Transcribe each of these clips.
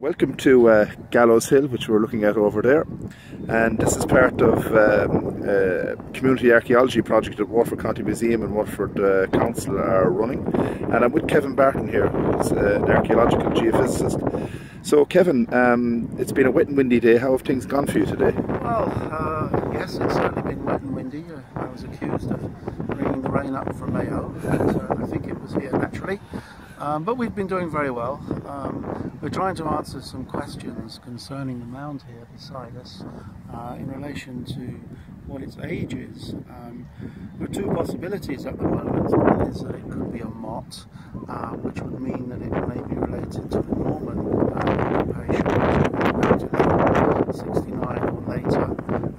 Welcome to Gallows Hill, which we're looking at over there, and this is part of a community archaeology project that Waterford County Museum and Waterford Council are running. And I'm with Kevin Barton here, who's an archaeological geophysicist. So Kevin, it's been a wet and windy day. How have things gone for you today? Well, yes, it's certainly been wet and windy. I was accused of bringing the rain up from Mayo, but I think it was here naturally. But we've been doing very well. We're trying to answer some questions concerning the mound here beside us in relation to what its age is. There are two possibilities at the moment. One is that it could be a Motte, which would mean that it may be related to the Norman occupation back to 69 or later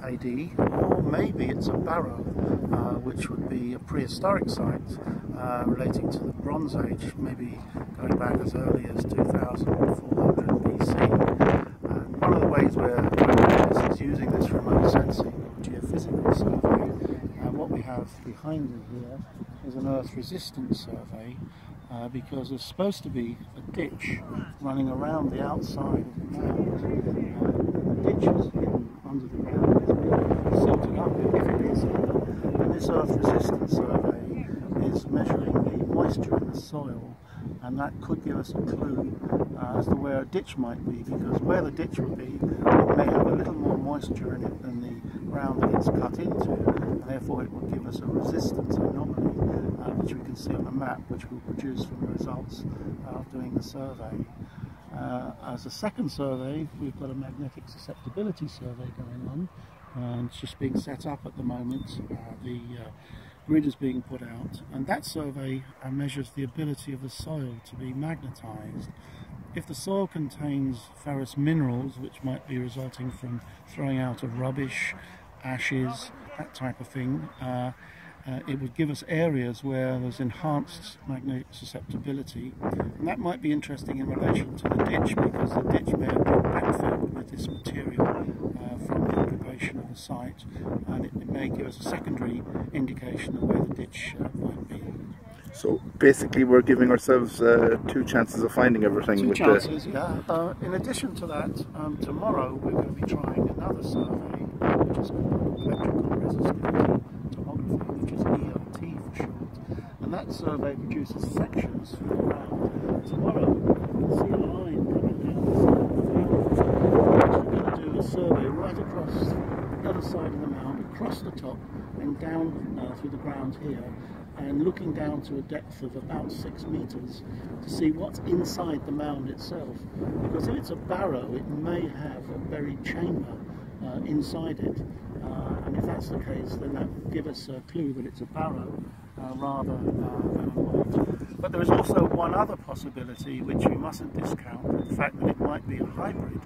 AD, or maybe it's a barrow, which would be a prehistoric site relating to the Bronze Age, maybe going back as early as 2400 BC. And one of the ways we're doing this is using this remote sensing or geophysical survey. And what we have behind me here is an earth resistance survey, because there's supposed to be a ditch running around the outside of the mound. The ditch is hidden under the ground, it's being silted up if it is here. And this earth resistance survey is measuring the moisture in the soil, and that could give us a clue as to where a ditch might be, because where the ditch would be, it may have a little more moisture in it than the ground that it's cut into, and therefore it will give us a resistance anomaly, which we can see on the map, which we'll produce from the results of doing the survey. As a second survey, we've got a magnetic susceptibility survey going on, and it's just being set up at the moment. The grid is being put out, and that survey measures the ability of the soil to be magnetized. If the soil contains ferrous minerals, which might be resulting from throwing out of rubbish, ashes, that type of thing, it would give us areas where there's enhanced magnetic susceptibility, and that might be interesting in relation to the ditch, because the ditch may have been backfilled with this material from the occupation of the site, and it may give us a secondary indication of where the ditch might be. So basically we're giving ourselves two chances of finding everything. Two chances, yeah. In addition to that, tomorrow we're going to be trying another survey, which is called electrical resistive tomography, which is ERT for short. And that survey produces sections through the ground. Tomorrow you'll see a line coming down the side of the mound. We're going to do a survey right across the other side of the mound, across the top and down through the ground here, and looking down to a depth of about 6 meters to see what's inside the mound itself. Because if it's a barrow, it may have a buried chamber inside it, and if that's the case, then that will give us a clue that it's a barrow rather than a motte. But there is also one other possibility which we mustn't discount, the fact that it might be a hybrid.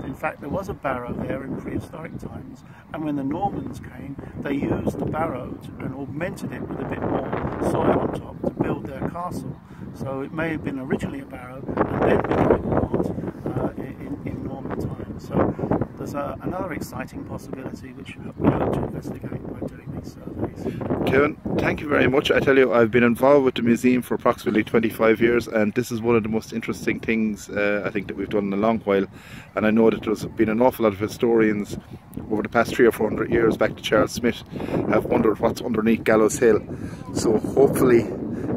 In fact, there was a barrow there in prehistoric times, and when the Normans came, they used the barrow and augmented it with a bit more soil on top to build their castle. So it may have been originally a barrow and then became a motte in Norman times. So there's another exciting possibility which we hope to investigate by doing these surveys. Kevin, thank you very much. I tell you, I've been involved with the museum for approximately 25 years, and this is one of the most interesting things I think that we've done in a long while. And I know that there's been an awful lot of historians over the past 300 or 400 years, back to Charles Smith, have wondered what's underneath Gallows Hill. So hopefully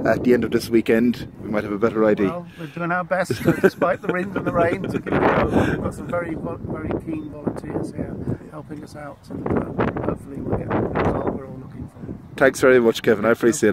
at the end of this weekend we might have a better idea. Well, we're doing our best, despite the wind and the rain, to give it a go. We've got some very keen volunteers here helping us out, and hopefully we'll get the result we're all looking for. Thanks very much, Kevin. I appreciate it.